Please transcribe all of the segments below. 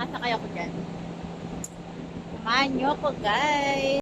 makasakay ako dyan. Samahan nyo ko, guys.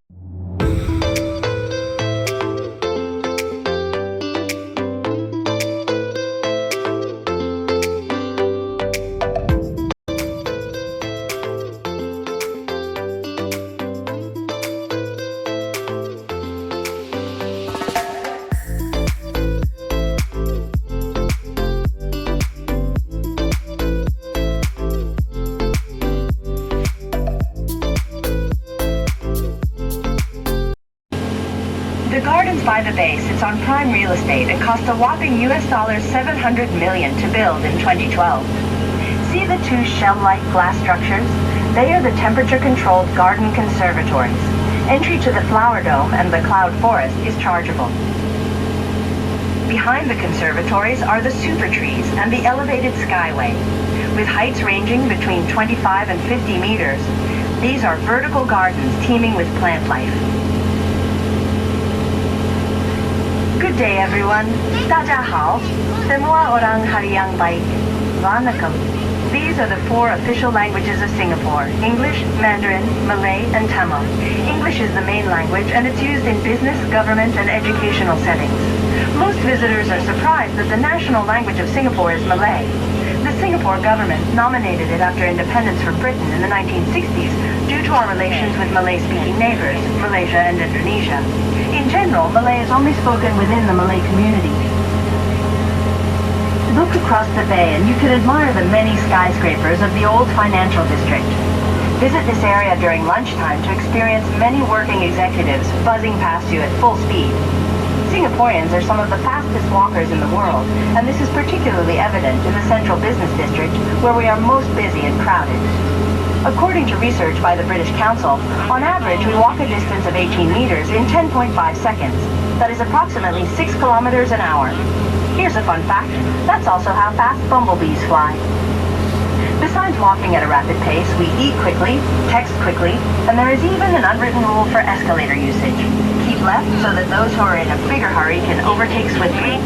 The Gardens by the Bay sits on prime real estate and cost a whopping $700 million to build in 2012. See the two shell-like glass structures? They are the temperature-controlled garden conservatories. Entry to the flower dome and the cloud forest is chargeable. Behind the conservatories are the super trees and the elevated skyway. With heights ranging between 25 and 50 meters, these are vertical gardens teeming with plant life. Good day, everyone. 大家好. Semua orang hari yang baik. Vanakkam. These are the 4 official languages of Singapore: English, Mandarin, Malay, and Tamil. English is the main language, and it's used in business, government, and educational settings. Most visitors are surprised that the national language of Singapore is Malay. The Singapore government nominated it after independence from Britain in the 1960s due to our relations with Malay-speaking neighbors, Malaysia and Indonesia. In general, Malay is only spoken within the Malay community. Look across the bay and you can admire the many skyscrapers of the old financial district. Visit this area during lunchtime to experience many working executives buzzing past you at full speed. Singaporeans are some of the fastest walkers in the world, and this is particularly evident in the central business district, where we are most busy and crowded. According to research by the British Council, on average we walk a distance of 18 meters in 10.5 seconds. That is approximately 6 kilometers an hour. Here's a fun fact, that's also how fast bumblebees fly. Besides walking at a rapid pace, we eat quickly, text quickly, and there is even an unwritten rule for escalator usage. Keep left so that those who are in a bigger hurry can overtake swiftly.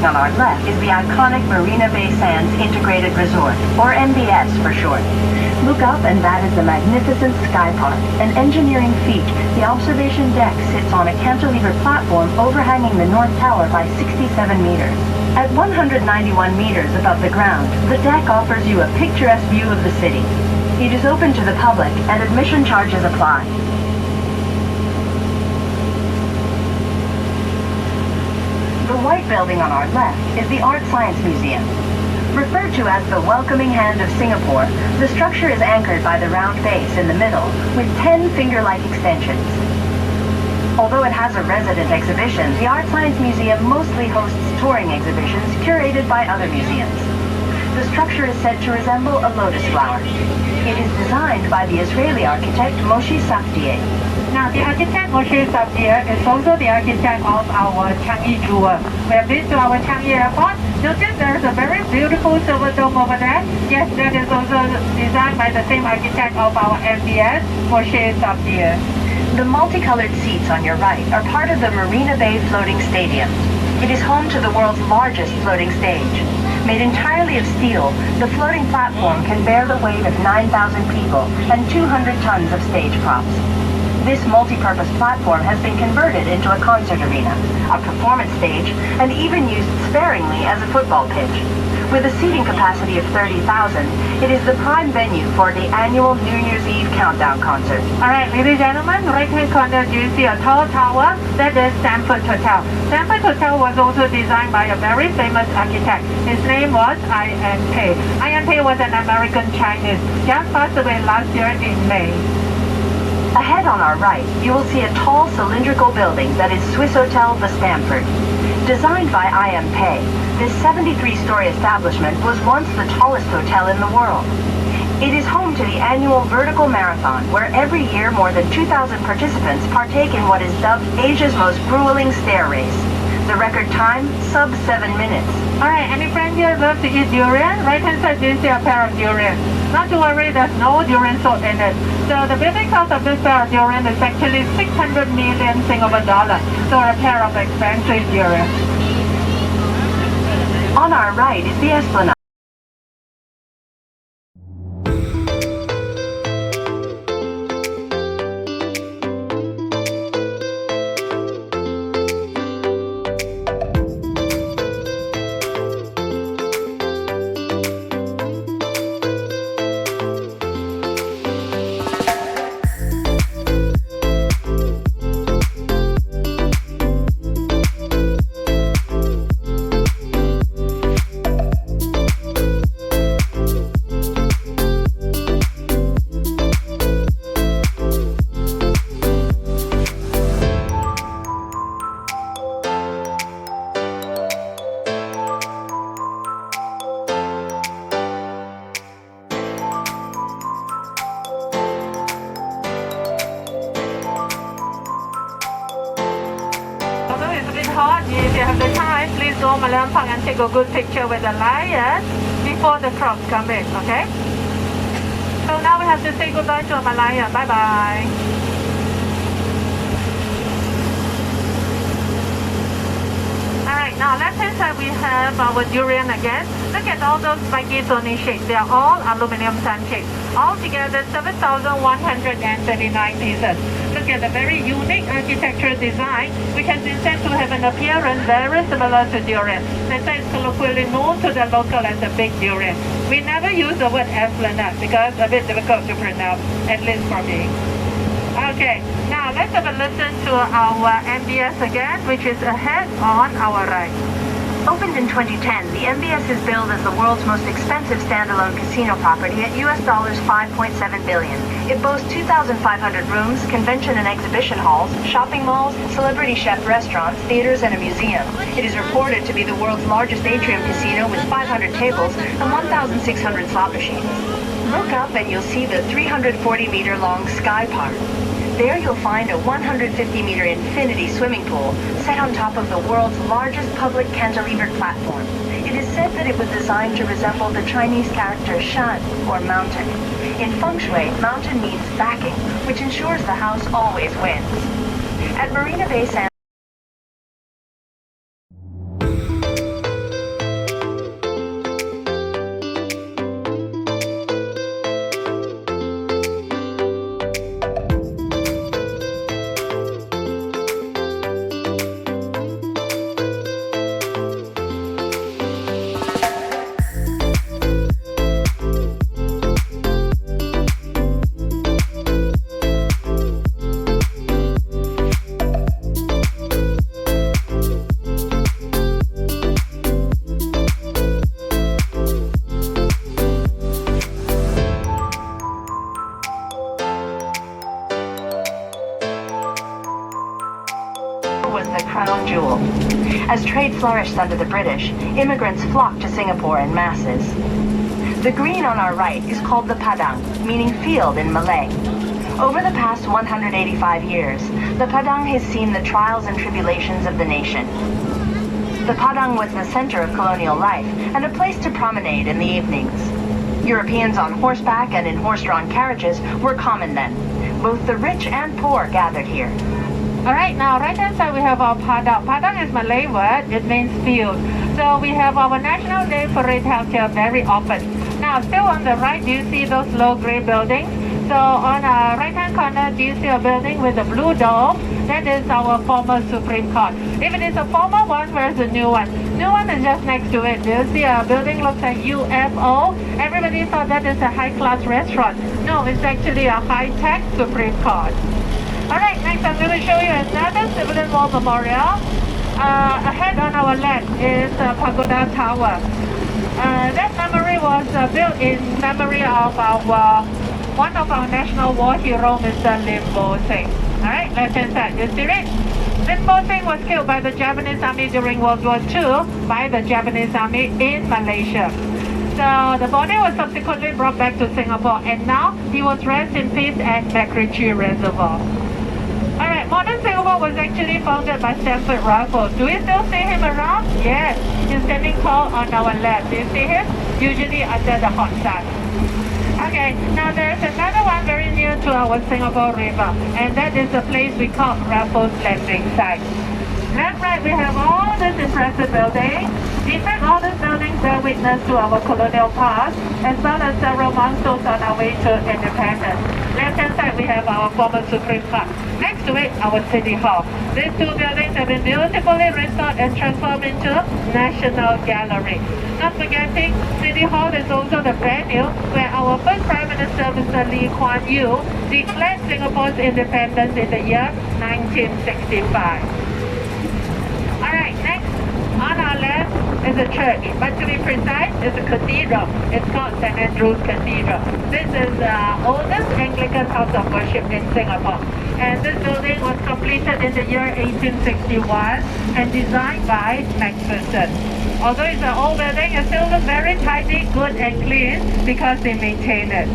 On our left is the iconic Marina Bay Sands Integrated Resort, or MBS for short. Look up and that is the magnificent Sky Park, an engineering feat. The observation deck sits on a cantilever platform overhanging the North Tower by 67 meters. At 191 meters above the ground, the deck offers you a picturesque view of the city. It is open to the public and admission charges apply. The white building on our left is the Art Science Museum. Referred to as the welcoming hand of Singapore, the structure is anchored by the round base in the middle with 10 finger-like extensions. Although it has a resident exhibition, the Art Science Museum mostly hosts touring exhibitions curated by other museums. The structure is said to resemble a lotus flower. It is designed by the Israeli architect Moshe Safdie. Now, the architect Moshe Safdie is also the architect of our Changi Jewel. We have been to our Changi airport. Notice there's a very beautiful silver dome over there. Yes, that is also designed by the same architect of our MBS, Moshe Safdie. The multicolored seats on your right are part of the Marina Bay Floating Stadium. It is home to the world's largest floating stage. Made entirely of steel, the floating platform can bear the weight of 9,000 people and 200 tons of stage props. This multi-purpose platform has been converted into a concert arena, a performance stage, and even used sparingly as a football pitch. With a seating capacity of 30,000, it is the prime venue for the annual New Year's Eve countdown concert. Alright, ladies and gentlemen, right-hand corner, do you see a tall tower? That is Stanford Hotel. Stanford Hotel was also designed by a very famous architect. His name was I.N. Pei. I.N. Pei was an American Chinese, just passed away last year in May. Ahead on our right, you will see a tall cylindrical building that is Swiss Hotel The Stanford. Designed by I.M. Pei, this 73-story establishment was once the tallest hotel in the world. It is home to the annual Vertical Marathon, where every year more than 2,000 participants partake in what is dubbed Asia's most grueling stair race. The record time, sub 7 minutes. Alright, any friend here love to eat durian? Right hand side, do you see a pair of durian? Not to worry, there's no durian salt in it. So the building cost of this pair of durian is actually 600 million Singapore dollars. So a pair of expensive durian. On our right is the Esplanade. Although it's a bit hot, if you have the time, please go Malam Park and take a good picture with the lion before the crowds come in, okay? So now we have to say goodbye to Malaya. Bye-bye. Alright, now left hand side we have our durian again. Look at all those spiky thorny shapes. They are all aluminum sun shapes. Altogether 7,139 pieces. Look at the very unique architectural design, which has been said to have an appearance very similar to durian. That's why it's colloquially known to the local as a big durian. We never use the word esplanade because it's a bit difficult to pronounce, at least for me. Okay, now let's have a listen to our Amphibious again, which is ahead on our right. Opened in 2010, the MBS is billed as the world's most expensive standalone casino property at US dollars 5.7 billion. It boasts 2,500 rooms, convention and exhibition halls, shopping malls, celebrity chef restaurants, theaters, and a museum. It is reported to be the world's largest atrium casino with 500 tables and 1,600 slot machines. Look up and you'll see the 340-meter-long Sky Park. There you'll find a 150-meter infinity swimming pool set on top of the world's largest public cantilevered platform. It is said that it was designed to resemble the Chinese character shan, or mountain. In feng shui, mountain means backing, which ensures the house always wins. At Marina Bay Sands, was the crown jewel. As trade flourished under the British, immigrants flocked to Singapore in masses. The green on our right is called the Padang, meaning field in Malay. Over the past 185 years, the Padang has seen the trials and tribulations of the nation. The Padang was the center of colonial life and a place to promenade in the evenings. Europeans on horseback and in horse-drawn carriages were common then. Both the rich and poor gathered here. Alright, now right hand side we have our Padang. Padang is Malay word, it means field. So we have our National Day parade held here very often. Now still on the right, do you see those low grey buildings? So on our right hand corner, do you see a building with a blue dome? That is our former Supreme Court. If it is a former one, where's the new one? New one is just next to it. Do you see a building looks like UFO? Everybody thought that is a high-class restaurant. No, it's actually a high-tech Supreme Court. Alright, next I'm going to show you another Civilian War Memorial. Ahead on our left is Pagoda Tower. That memory was built in memory of one of our national war hero, Mr. Lim Bo Seng. Alright, left hand side, you see it? Lim Bo Seng was killed by the Japanese army during World War II by the Japanese army in Malaysia. So the body was subsequently brought back to Singapore and now he was rest in peace at MacRitchie Reservoir. Alright, Okay, modern Singapore was actually founded by Stamford Raffles. Do we still see him around? Yes. He's standing tall on our left. Do you see him? Usually under the hot sun. Okay, now there's another one very near to our Singapore River, and that is a place we call Raffles Landing Site. Left, right, we have all these impressive buildings. In fact, all these buildings bear witness to our colonial past, as well as several milestones on our way to independence. Left-hand side, we have our former Supreme Court. Next to it, our City Hall. These two buildings have been beautifully restored and transformed into National Gallery. Not forgetting, City Hall is also the venue where our first Prime Minister, Mr. Lee Kuan Yew, declared Singapore's independence in the year 1965. Alright, next, on our left is a church, but to be precise, it's a cathedral. It's called St. Andrew's Cathedral. This is the oldest Anglican house of worship in Singapore. And this building was completed in the year 1861 and designed by Macpherson. Although it's an old building, it still looks very tidy, good and clean because they maintain it.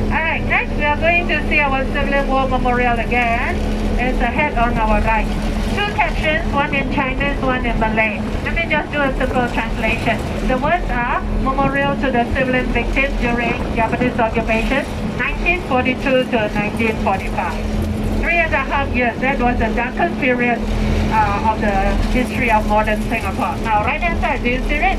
Alright, next we are going to see our Civil War Memorial again. It's ahead on our right. Two captions, one in Chinese, one in Malay. Let me just do a simple translation. The words are Memorial to the Civilian Victims during Japanese occupation, 1942 to 1945. 3.5 years, that was the darkest period of the history of modern Singapore. Now, right hand side, do you see it?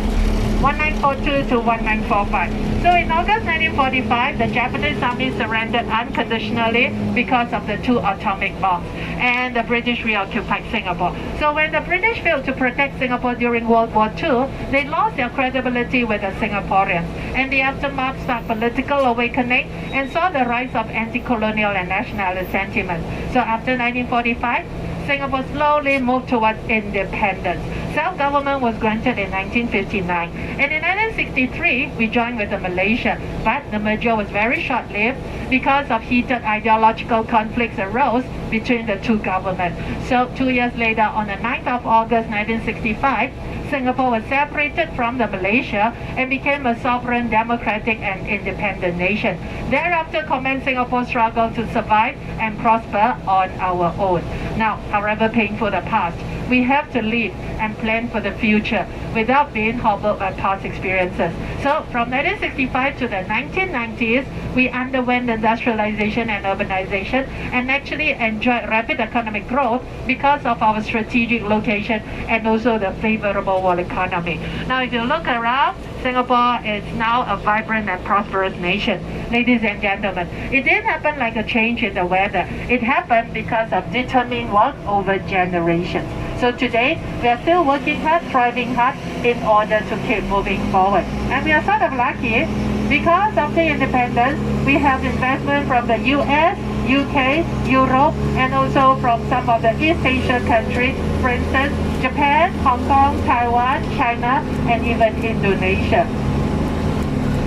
1942 to 1945. So in August 1945, the Japanese army surrendered unconditionally because of the two atomic bombs, and the British reoccupied Singapore. So when the British failed to protect Singapore during World War II, they lost their credibility with the Singaporeans, and the aftermath sparked political awakening and saw the rise of anti-colonial and nationalist sentiments. So after 1945, Singapore slowly moved towards independence. Self-government was granted in 1959. And in 1963, we joined with Malaysia. But the merger was very short-lived because of heated ideological conflicts arose between the two governments. So 2 years later, on the 9th of August 1965, Singapore was separated from the Malaysia and became a sovereign, democratic and independent nation. Thereafter commenced Singapore's struggle to survive and prosper on our own. Now, however painful the past, we have to live and plan for the future without being hobbled by past experiences. So from 1965 to the 1990s, we underwent industrialization and urbanization and actually enjoyed rapid economic growth because of our strategic location and also the favorable world economy. Now, if you look around, Singapore is now a vibrant and prosperous nation. Ladies and gentlemen, it didn't happen like a change in the weather. It happened because of determined work over generations. So today, we are still working hard, striving hard in order to keep moving forward. And we are sort of lucky because after independence, we have investment from the US, UK, Europe, and also from some of the East Asian countries, for instance, Japan, Hong Kong, Taiwan, China, and even Indonesia.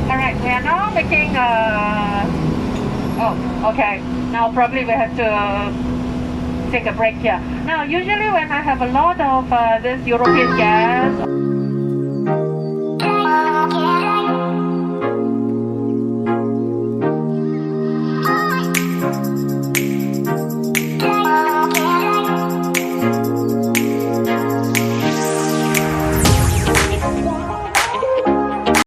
Alright, we are now making okay. Now probably we have to take a break here. Now, usually when I have a lot of this European guests